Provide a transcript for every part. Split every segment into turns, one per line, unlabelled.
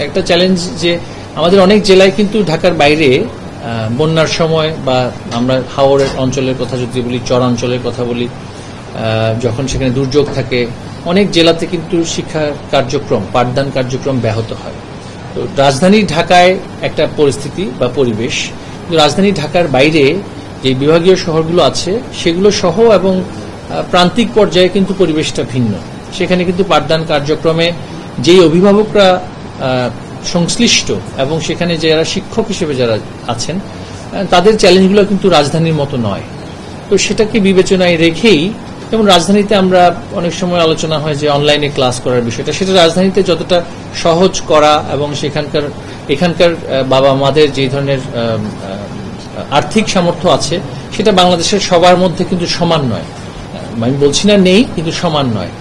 একটা চ্যালেঞ্জ যে আমাদের অনেক জেলায় কিন্তু ঢাকার বাইরে বন্যার সময় বা আমরা হাওরের অঞ্চলের কথা যদি বলি, চরাঞ্চলের কথা বলি, যখন সেখানে দুর্যোগ থাকে অনেক জেলাতে কিন্তু শিক্ষা কার্যক্রম, পাঠদান কার্যক্রম ব্যাহত হয়। তো রাজধানী ঢাকায় একটা পরিস্থিতি বা পরিবেশ, কিন্তু রাজধানী ঢাকার বাইরে যে বিভাগীয় শহরগুলো আছে সেগুলো সহ এবং প্রান্তিক পর্যায়ে কিন্তু পরিবেশটা ভিন্ন। সেখানে কিন্তু পাঠদান কার্যক্রমে যেই অভিভাবকরা সংশ্লিষ্ট এবং সেখানে যারা শিক্ষক হিসেবে যারা আছেন তাদের চ্যালেঞ্জগুলো কিন্তু রাজধানীর মতো নয়। তো সেটাকে বিবেচনায় রেখেই, যেমন রাজধানীতে আমরা অনেক সময় আলোচনা হয় যে অনলাইনে ক্লাস করার বিষয়টা, সেটা রাজধানীতে যতটা সহজ করা এবং এখানকার বাবা মাদের যে ধরনের আর্থিক সামর্থ্য আছে সেটা বাংলাদেশের সবার মধ্যে কিন্তু সমান নয়। আমি বলছি না নেই, কিন্তু সমান নয়।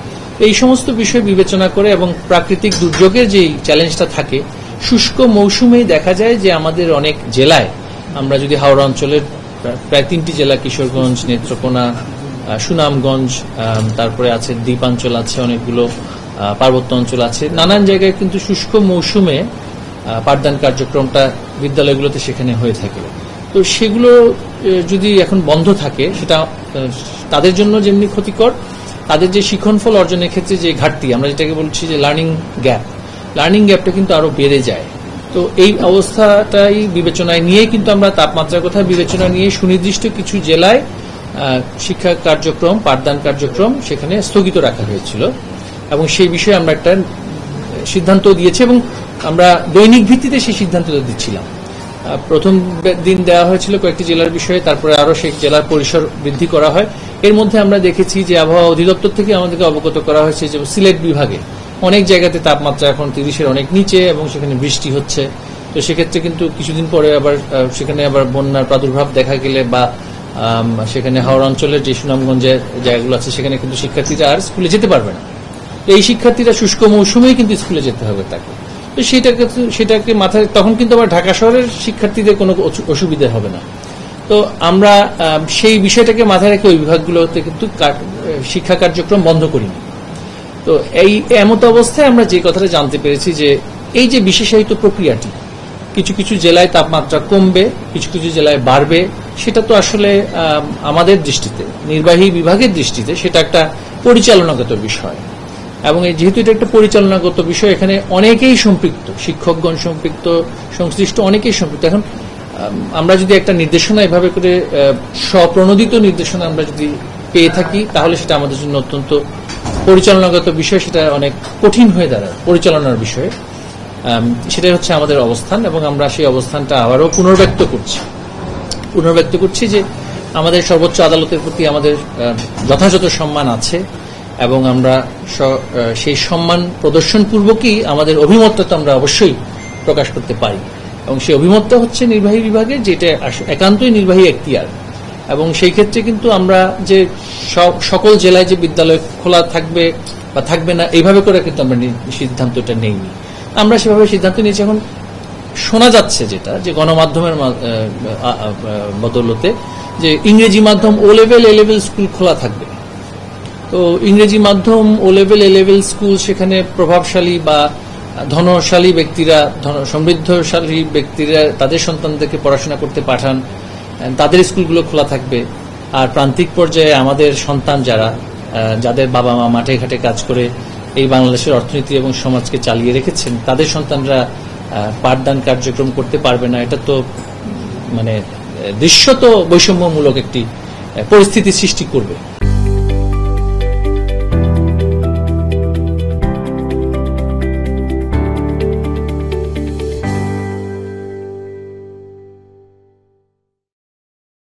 এই সমস্ত বিষয় বিবেচনা করে এবং প্রাকৃতিক দুর্যোগের যে চ্যালেঞ্জটা থাকে, শুষ্ক মৌসুমেই দেখা যায় যে আমাদের অনেক জেলায়, আমরা যদি হাওড়া অঞ্চলের প্রায় 3টি জেলা, কিশোরগঞ্জ, নেত্রকোনা, সুনামগঞ্জ, তারপরে আছে দ্বীপাঞ্চল আছে অনেকগুলো, পার্বত্য অঞ্চল আছে, নানান জায়গায় কিন্তু শুষ্ক মৌসুমে পাঠদান কার্যক্রমটা বিদ্যালয়গুলোতে সেখানে হয়ে থাকে। তো সেগুলো যদি এখন বন্ধ থাকে সেটা তাদের জন্য যেমনি ক্ষতিকর, তাদের যে শিক্ষণফল অর্জনের ক্ষেত্রে যে ঘাটতি, আমরা যেটাকে বলছি যে লার্নিং গ্যাপটা কিন্তু আরো বেড়ে যায়। তো এই অবস্থাটাই বিবেচনায় নিয়ে কিন্তু আমরা তাপমাত্রার কথা বিবেচনা নিয়ে সুনির্দিষ্ট কিছু জেলায় শিক্ষা কার্যক্রম, পাঠদান কার্যক্রম সেখানে স্থগিত রাখা হয়েছিল এবং সেই বিষয়ে আমরা একটা সিদ্ধান্ত দিয়েছি এবং আমরা দৈনিক ভিত্তিতে সেই সিদ্ধান্তটা দিচ্ছিলাম। প্রথম দিন দেওয়া হয়েছিল কয়েকটি জেলার বিষয়ে, তারপরে আরো সেই জেলার পরিসর বৃদ্ধি করা হয়। এর মধ্যে আমরা দেখেছি যে আবহাওয়া অধিদপ্তর থেকে আমাদেরকে অবগত করা হয়েছে যে সিলেট বিভাগে অনেক জায়গাতে তাপমাত্রা এখন 30-এর অনেক নিচে এবং সেখানে বৃষ্টি হচ্ছে। তো সেক্ষেত্রে কিন্তু কিছুদিন পরে আবার সেখানে আবার বন্যার প্রাদুর্ভাব দেখা গেলে বা সেখানে হাওড়া অঞ্চলের যে সুনামগঞ্জের জায়গাগুলো আছে সেখানে কিন্তু শিক্ষার্থীরা আর স্কুলে যেতে পারবে না। এই শিক্ষার্থীরা শুষ্ক মৌসুমেই কিন্তু স্কুলে যেতে হবে তাকে। তো সেটাকে মাথায়, তখন কিন্তু আবার ঢাকা শহরের শিক্ষার্থীদের কোনো অসুবিধা হবে না। তো আমরা সেই বিষয়টাকে মাথায় রেখে ওই বিভাগগুলোতে কিন্তু শিক্ষা কার্যক্রম বন্ধ করিনি। তো এই এমত অবস্থায় আমরা যে কথাটা জানতে পেরেছি যে এই যে বিশেষায়িত প্রক্রিয়াটি, কিছু কিছু জেলায় তাপমাত্রা কমবে, কিছু কিছু জেলায় বাড়বে, সেটা তো আসলে আমাদের দৃষ্টিতে, নির্বাহী বিভাগের দৃষ্টিতে সেটা একটা পরিচালনাগত বিষয় এবং যেহেতু এটা একটা পরিচালনাগত বিষয়, এখানে অনেকেই সম্পৃক্ত, শিক্ষকগণ সম্পৃক্ত, সংশ্লিষ্ট অনেকেই সম্পৃক্ত। এখন আমরা যদি একটা নির্দেশনা এভাবে করে স্বপ্রণোদিত নির্দেশনা আমরা যদি পেয়ে থাকি তাহলে সেটা আমাদের জন্য অত্যন্ত পরিচালনাগত বিষয়, সেটা অনেক কঠিন হয়ে দাঁড়ায় পরিচালনার বিষয়ে। সেটাই হচ্ছে আমাদের অবস্থান এবং আমরা সেই অবস্থানটা আবারও পুনর্ব্যক্ত করছি যে আমাদের সর্বোচ্চ আদালতের প্রতি আমাদের যথাযথ সম্মান আছে এবং আমরা সেই সম্মান প্রদর্শন পূর্বকই আমাদের অভিমতটা তো আমরা অবশ্যই প্রকাশ করতে পারি এবং সেই অভিমতটা হচ্ছে নির্বাহী বিভাগের, যেটা একান্তই নির্বাহী এখতিয়ার। এবং সেই ক্ষেত্রে কিন্তু আমরা যে সকল জেলায় যে বিদ্যালয় খোলা থাকবে বা থাকবে না এইভাবে করে কিন্তু আমরা সিদ্ধান্তটা নেইনি, আমরা সেভাবে সিদ্ধান্ত নিয়েছি। এখন শোনা যাচ্ছে যেটা যে গণমাধ্যমের বদৌলতে যে ইংরেজি মাধ্যম ও লেভেল এ লেভেল স্কুল খোলা থাকবে। তো ইংরেজি মাধ্যম ও লেভেল এ লেভেল স্কুল সেখানে প্রভাবশালী বা ধনশালী ব্যক্তিরা, সমৃদ্ধশালী ব্যক্তিরা তাদের সন্তানদেরকে পড়াশোনা করতে পাঠান, তাদের স্কুলগুলো খোলা থাকবে। আর প্রান্তিক পর্যায়ে আমাদের সন্তান যাদের বাবা মা মাঠে ঘাটে কাজ করে এই বাংলাদেশের অর্থনীতি এবং সমাজকে চালিয়ে রেখেছেন, তাদের সন্তানরা পাঠদান কার্যক্রম করতে পারবে না। এটা তো মানে দৃশ্যত বৈষম্যমূলক একটি পরিস্থিতি সৃষ্টি করবে।